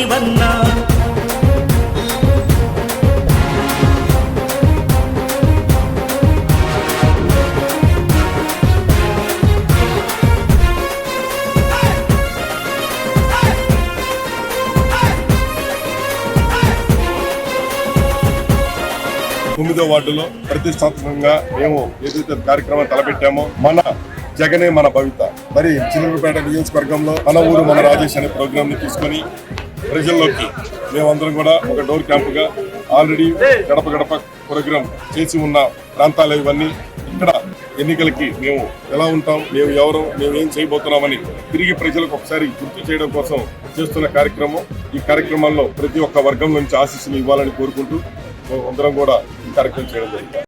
నీవన్నా. 9వ వార్డులో ప్రతిష్టాత్మకంగా మేము ఏదైతే కార్యక్రమాన్ని తలపెట్టామో మన జగనే మన భవిత, మరి చిలుకూరుపేట నియోజకవర్గంలో మన ఊరు మన రాజేష్ అనే ప్రోగ్రామ్ ని తీసుకొని ప్రజల్లోకి మేమందరం కూడా ఒక డోర్ క్యాంపుగా ఆల్రెడీ గడప గడప ప్రోగ్రాం చేసి ఉన్న ప్రాంతాలు ఇవన్నీ. ఇక్కడ ఎన్నికలకి మేము ఎలా ఉంటాం, మేము ఎవరు, మేము ఏం చేయబోతున్నామని తిరిగి ప్రజలకు ఒకసారి గుర్తు చేయడం కోసం చేస్తున్న కార్యక్రమం. ఈ కార్యక్రమాల్లో ప్రతి ఒక్క వర్గం నుంచి ఆశీస్సులు ఇవ్వాలని కోరుకుంటూ అందరం కూడా ఈ కార్యక్రమం చేయడం జరిగింది.